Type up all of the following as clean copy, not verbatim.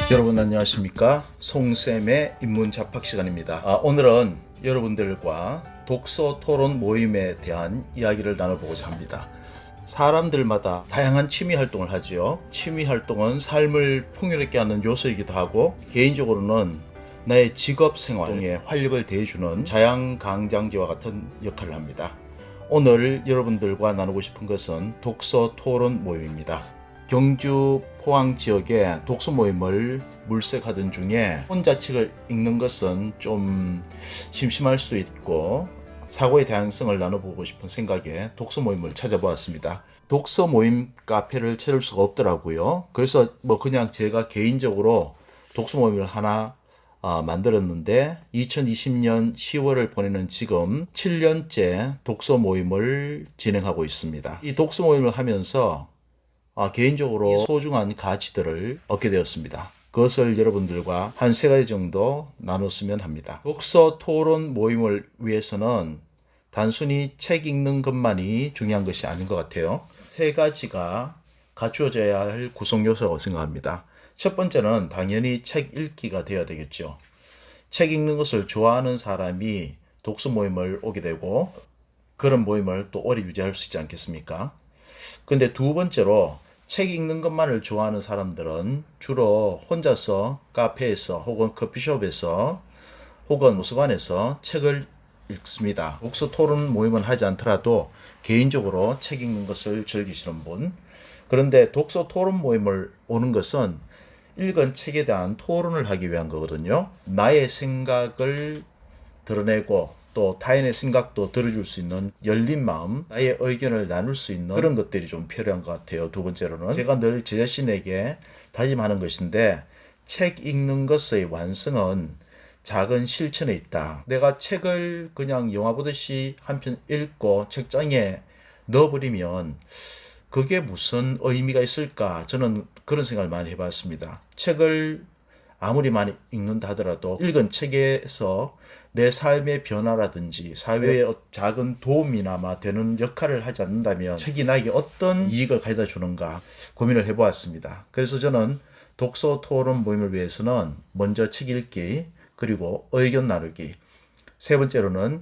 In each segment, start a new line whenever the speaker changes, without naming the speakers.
여러분 안녕하십니까? 송쌤의 인문잡학 시간입니다. 오늘은 여러분들과 독서 토론 모임에 대한 이야기를 나눠보고자 합니다. 사람들마다 다양한 취미 활동을 하지요. 취미 활동은 삶을 풍요롭게 하는 요소이기도 하고, 개인적으로는 나의 직업 생활에 활력을 대해주는 자양강장제와 같은 역할을 합니다. 오늘 여러분들과 나누고 싶은 것은 독서 토론 모임입니다. 경주 포항 지역에 독서 모임을 물색하던 중에 혼자 책을 읽는 것은 좀 심심할 수도 있고 사고의 다양성을 나눠보고 싶은 생각에 독서 모임을 찾아보았습니다. 독서 모임 카페를 찾을 수가 없더라고요. 그래서 그냥 제가 개인적으로 독서 모임을 하나 만들었는데 2020년 10월을 보내는 지금 7년째 독서 모임을 진행하고 있습니다. 이 독서 모임을 하면서 개인적으로 소중한 가치들을 얻게 되었습니다. 그것을 여러분들과 한 세 가지 정도 나눴으면 합니다. 독서 토론 모임을 위해서는 단순히 책 읽는 것만이 중요한 것이 아닌 것 같아요. 세 가지가 갖추어져야 할 구성 요소라고 생각합니다. 첫 번째는 당연히 책 읽기가 되어야 되겠죠. 책 읽는 것을 좋아하는 사람이 독서 모임을 오게 되고 그런 모임을 또 오래 유지할 수 있지 않겠습니까? 근데 두 번째로 책 읽는 것만을 좋아하는 사람들은 주로 혼자서 카페에서 혹은 커피숍에서 혹은 도서관에서 책을 읽습니다. 독서 토론 모임은 하지 않더라도 개인적으로 책 읽는 것을 즐기시는 분. 그런데 독서 토론 모임을 오는 것은 읽은 책에 대한 토론을 하기 위한 거거든요. 나의 생각을 드러내고 또 타인의 생각도 들어줄 수 있는 열린 마음, 나의 의견을 나눌 수 있는 그런 것들이 좀 필요한 것 같아요. 두 번째로는 제가 늘 제 자신에게 다짐하는 것인데, 책 읽는 것의 완성은 작은 실천에 있다. 내가 책을 그냥 영화 보듯이 한 편 읽고 책장에 넣어버리면 그게 무슨 의미가 있을까? 저는 그런 생각을 많이 해봤습니다. 책을 아무리 많이 읽는다 하더라도 읽은 책에서 내 삶의 변화라든지 사회에 작은 도움이나마 되는 역할을 하지 않는다면 책이 나에게 어떤 이익을 가져다 주는가 고민을 해보았습니다. 그래서 저는 독서 토론 모임을 위해서는 먼저 책 읽기, 그리고 의견 나누기, 세 번째로는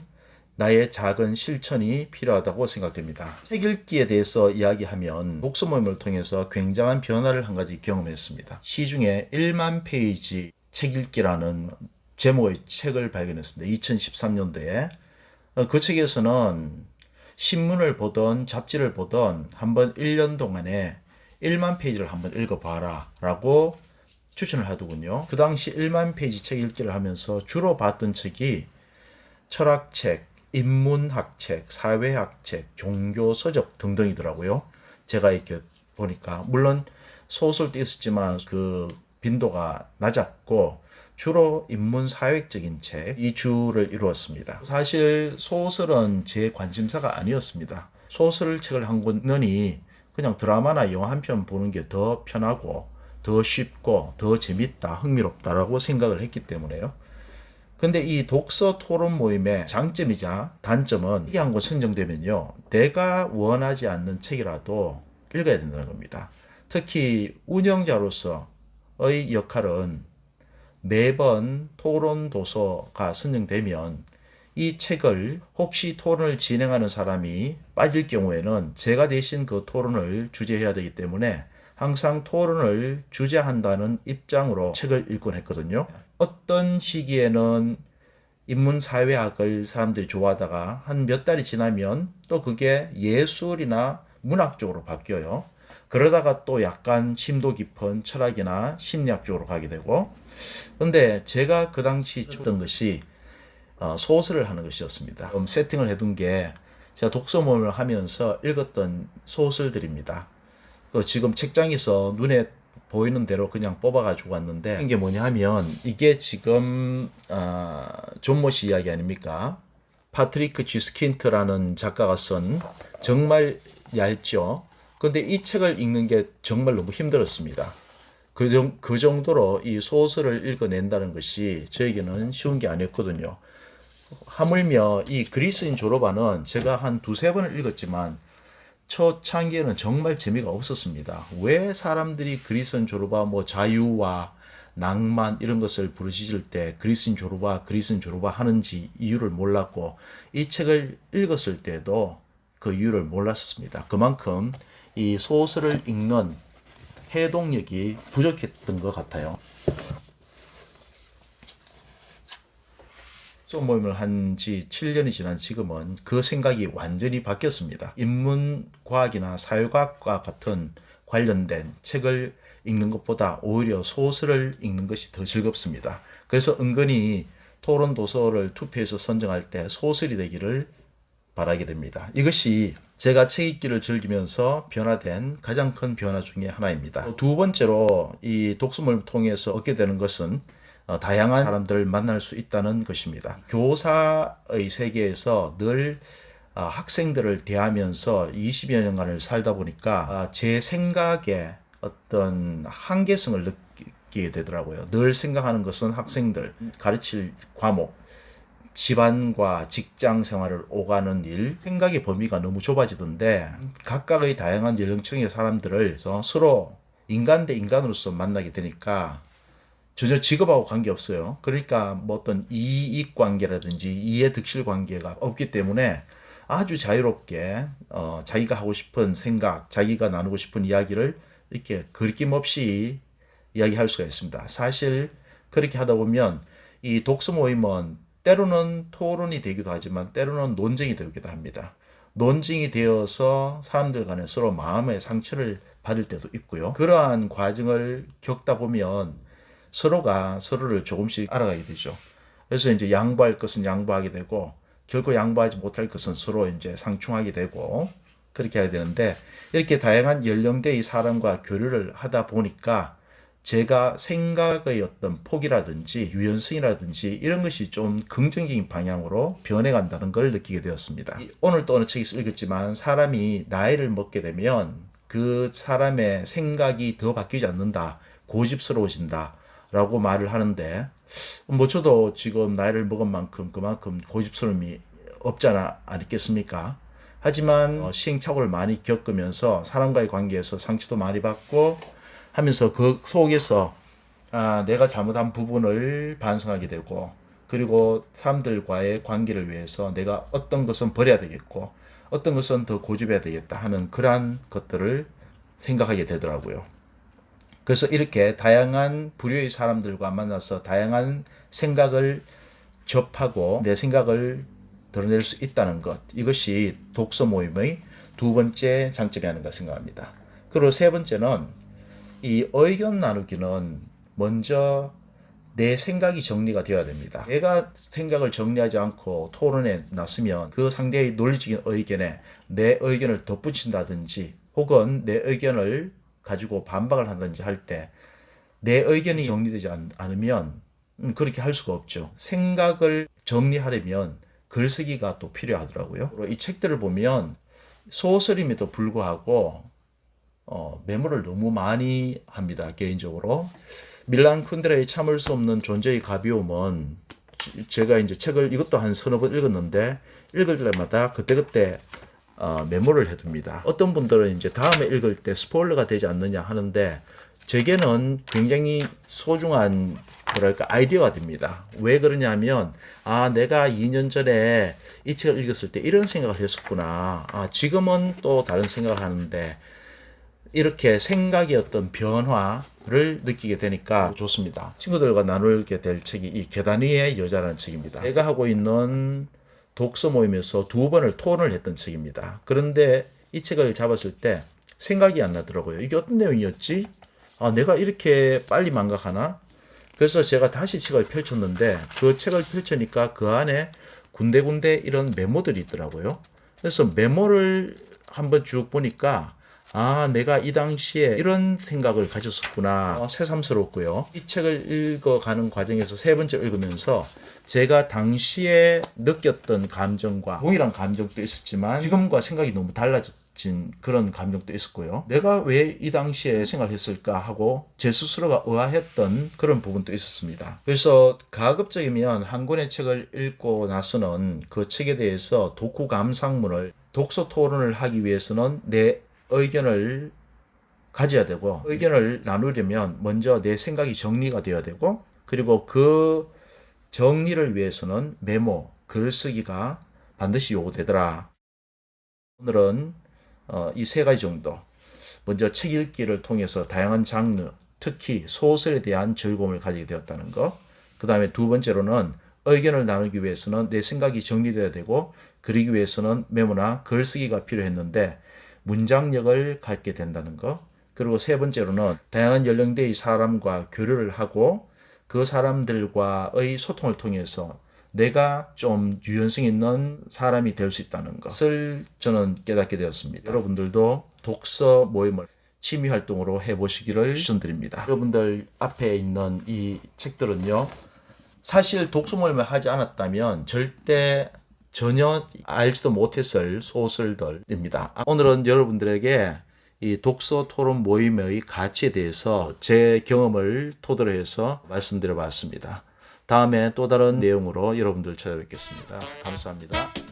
나의 작은 실천이 필요하다고 생각됩니다. 책 읽기에 대해서 이야기하면 독서 모임을 통해서 굉장한 변화를 한 가지 경험했습니다. 시중에 1만 페이지 책 읽기라는 제목의 책을 발견했습니다. 2013년도에. 그 책에서는 신문을 보던 잡지를 보던 한번 1년 동안에 1만 페이지를 한번 읽어봐라 라고 추천을 하더군요. 그 당시 1만 페이지 책 읽기를 하면서 주로 봤던 책이 철학책, 인문학책, 사회학책, 종교서적 등등이더라고요. 제가 이렇게 보니까 물론 소설도 있었지만 그 빈도가 낮았고 주로 인문사회적인 책, 이 주를 이루었습니다. 사실 소설은 제 관심사가 아니었습니다. 소설책을 한 권이 그냥 드라마나 영화 한 편 보는 게 더 편하고 더 쉽고 더 재밌다, 흥미롭다라고 생각을 했기 때문에요. 근데 이 독서 토론 모임의 장점이자 단점은 이 한 권 선정되면요, 내가 원하지 않는 책이라도 읽어야 된다는 겁니다. 특히 운영자로서의 역할은 매번 토론 도서가 선정되면 이 책을 혹시 토론을 진행하는 사람이 빠질 경우에는 제가 대신 그 토론을 주재해야 되기 때문에 항상 토론을 주재한다는 입장으로 책을 읽곤 했거든요. 어떤 시기에는 인문사회학을 사람들이 좋아하다가 한 몇 달이 지나면 또 그게 예술이나 문학 쪽으로 바뀌어요. 그러다가 또 약간 심도 깊은 철학이나 심리학 쪽으로 가게 되고, 근데 제가 그 당시 쳤던 것이 소설을 하는 것이었습니다. 세팅을 해둔 게 제가 독서 모임을 하면서 읽었던 소설들입니다. 지금 책장에서 눈에 보이는 대로 그냥 뽑아가지고 왔는데, 이게 뭐냐 하면 이게 지금 존 모시 이야기 아닙니까? 파트리크 G 스킨트라는 작가가 쓴, 정말 얇죠. 근데 이 책을 읽는 게 정말 너무 힘들었습니다. 그 정도로 이 소설을 읽어낸다는 것이 저에게는 쉬운 게 아니었거든요. 하물며 이 그리스인 졸업반은 제가 한 두세 번을 읽었지만 초창기에는 정말 재미가 없었습니다. 왜 사람들이 그리스인 졸업반 자유와 낭만 이런 것을 부르짖을 때 그리스인 조르바 하는지 이유를 몰랐고, 이 책을 읽었을 때도 그 이유를 몰랐습니다. 그만큼 이 소설을 읽는 해동력이 부족했던 것 같아요. 독서 모임을 한 지 7년이 지난 지금은 그 생각이 완전히 바뀌었습니다. 인문과학이나 사회과학과 같은 관련된 책을 읽는 것보다 오히려 소설을 읽는 것이 더 즐겁습니다. 그래서 은근히 토론 도서를 투표해서 선정할 때 소설이 되기를 바라게 됩니다. 이것이 제가 책 읽기를 즐기면서 변화된 가장 큰 변화 중에 하나입니다. 두 번째로 이 독서 모임을 통해서 얻게 되는 것은 다양한 사람들을 만날 수 있다는 것입니다. 교사의 세계에서 늘 학생들을 대하면서 20여 년간을 살다 보니까 제 생각에 어떤 한계성을 느끼게 되더라고요. 늘 생각하는 것은 학생들, 가르칠 과목, 집안과 직장 생활을 오가는 일, 생각의 범위가 너무 좁아지던데 각각의 다양한 연령층의 사람들을 서로 인간 대 인간으로서 만나게 되니까 전혀 직업하고 관계없어요. 그러니까 뭐 어떤 이익 관계라든지 이해 득실 관계가 없기 때문에 아주 자유롭게 자기가 하고 싶은 생각, 자기가 나누고 싶은 이야기를 이렇게 거리낌없이 이야기할 수가 있습니다. 사실 그렇게 하다 보면 이 독서 모임은 때로는 토론이 되기도 하지만 때로는 논쟁이 되기도 합니다. 논쟁이 되어서 사람들 간에 서로 마음의 상처를 받을 때도 있고요. 그러한 과정을 겪다 보면 서로가 서로를 조금씩 알아가게 되죠. 그래서 이제 양보할 것은 양보하게 되고 결코 양보하지 못할 것은 서로 이제 상충하게 되고 그렇게 해야 되는데, 이렇게 다양한 연령대의 사람과 교류를 하다 보니까 제가 생각의 어떤 폭이라든지 유연성이라든지 이런 것이 좀 긍정적인 방향으로 변해간다는 걸 느끼게 되었습니다. 오늘도 어느 책에서 읽었지만 사람이 나이를 먹게 되면 그 사람의 생각이 더 바뀌지 않는다, 고집스러워진다 라고 말을 하는데, 뭐 저도 지금 나이를 먹은 만큼 그만큼 고집스러움이 없잖아 않겠습니까? 하지만 시행착오를 많이 겪으면서 사람과의 관계에서 상처도 많이 받고 하면서 그 속에서 내가 잘못한 부분을 반성하게 되고, 그리고 사람들과의 관계를 위해서 내가 어떤 것은 버려야 되겠고 어떤 것은 더 고집해야 되겠다 하는 그러한 것들을 생각하게 되더라고요. 그래서 이렇게 다양한 부류의 사람들과 만나서 다양한 생각을 접하고 내 생각을 드러낼 수 있다는 것, 이것이 독서 모임의 두 번째 장점이 아닌가 생각합니다. 그리고 세 번째는 이 의견 나누기는 먼저 내 생각이 정리가 되어야 됩니다. 내가 생각을 정리하지 않고 토론에 나서면 그 상대의 논리적인 의견에 내 의견을 덧붙인다든지 혹은 내 의견을 가지고 반박을 한다든지 할 때 내 의견이 정리되지 않으면 그렇게 할 수가 없죠. 생각을 정리하려면 글쓰기가 또 필요하더라고요. 이 책들을 보면 소설임에도 불구하고 메모를 너무 많이 합니다. 개인적으로 밀란 쿤데라의 참을 수 없는 존재의 가벼움은 제가 이제 책을 이것도 한 서너 번 읽었는데 읽을 때마다 그때그때 메모를 해둡니다. 어떤 분들은 이제 다음에 읽을 때 스포일러가 되지 않느냐 하는데 제게는 굉장히 소중한 뭐랄까 아이디어가 됩니다. 왜 그러냐면 내가 2년 전에 이 책을 읽었을 때 이런 생각을 했었구나. 지금은 또 다른 생각을 하는데 이렇게 생각의 어떤 변화를 느끼게 되니까 좋습니다. 친구들과 나누게 될 책이 이 계단 위의 여자라는 책입니다. 제가 하고 있는 독서 모임에서 2번을 토론을 했던 책입니다. 그런데 이 책을 잡았을 때 생각이 안 나더라고요. 이게 어떤 내용이었지? 내가 이렇게 빨리 망각하나? 그래서 제가 다시 책을 펼쳤는데 그 책을 펼치니까 그 안에 군데군데 이런 메모들이 있더라고요. 그래서 메모를 한번 쭉 보니까 내가 이 당시에 이런 생각을 가졌었구나. 새삼스럽고요. 이 책을 읽어가는 과정에서 세 번째 읽으면서 제가 당시에 느꼈던 감정과 동일한 감정도 있었지만 지금과 생각이 너무 달라진 그런 감정도 있었고요. 내가 왜 이 당시에 생각했을까 하고 제 스스로가 의아했던 그런 부분도 있었습니다. 그래서 가급적이면 한 권의 책을 읽고 나서는 그 책에 대해서 독후 감상문을 독서 토론을 하기 위해서는 내 의견을 가져야 되고, 의견을 나누려면 먼저 내 생각이 정리가 되어야 되고, 그리고 그 정리를 위해서는 메모, 글쓰기가 반드시 요구되더라. 오늘은 이 세 가지 정도. 먼저 책 읽기를 통해서 다양한 장르, 특히 소설에 대한 즐거움을 가지게 되었다는 것. 그 다음에 두 번째로는 의견을 나누기 위해서는 내 생각이 정리되어야 되고, 그러기 위해서는 메모나 글쓰기가 필요했는데 문장력을 갖게 된다는 것. 그리고 세 번째로는 다양한 연령대의 사람과 교류를 하고 그 사람들과의 소통을 통해서 내가 좀 유연성 있는 사람이 될 수 있다는 것을 저는 깨닫게 되었습니다. 여러분들도 독서 모임을 취미 활동으로 해보시기를 추천드립니다. 여러분들 앞에 있는 이 책들은요, 사실 독서 모임을 하지 않았다면 절대 전혀 알지도 못했을 소설들입니다. 오늘은 여러분들에게 이 독서 토론 모임의 가치에 대해서 제 경험을 토대로 해서 말씀드려 봤습니다. 다음에 또 다른 내용으로 여러분들 찾아뵙겠습니다. 감사합니다.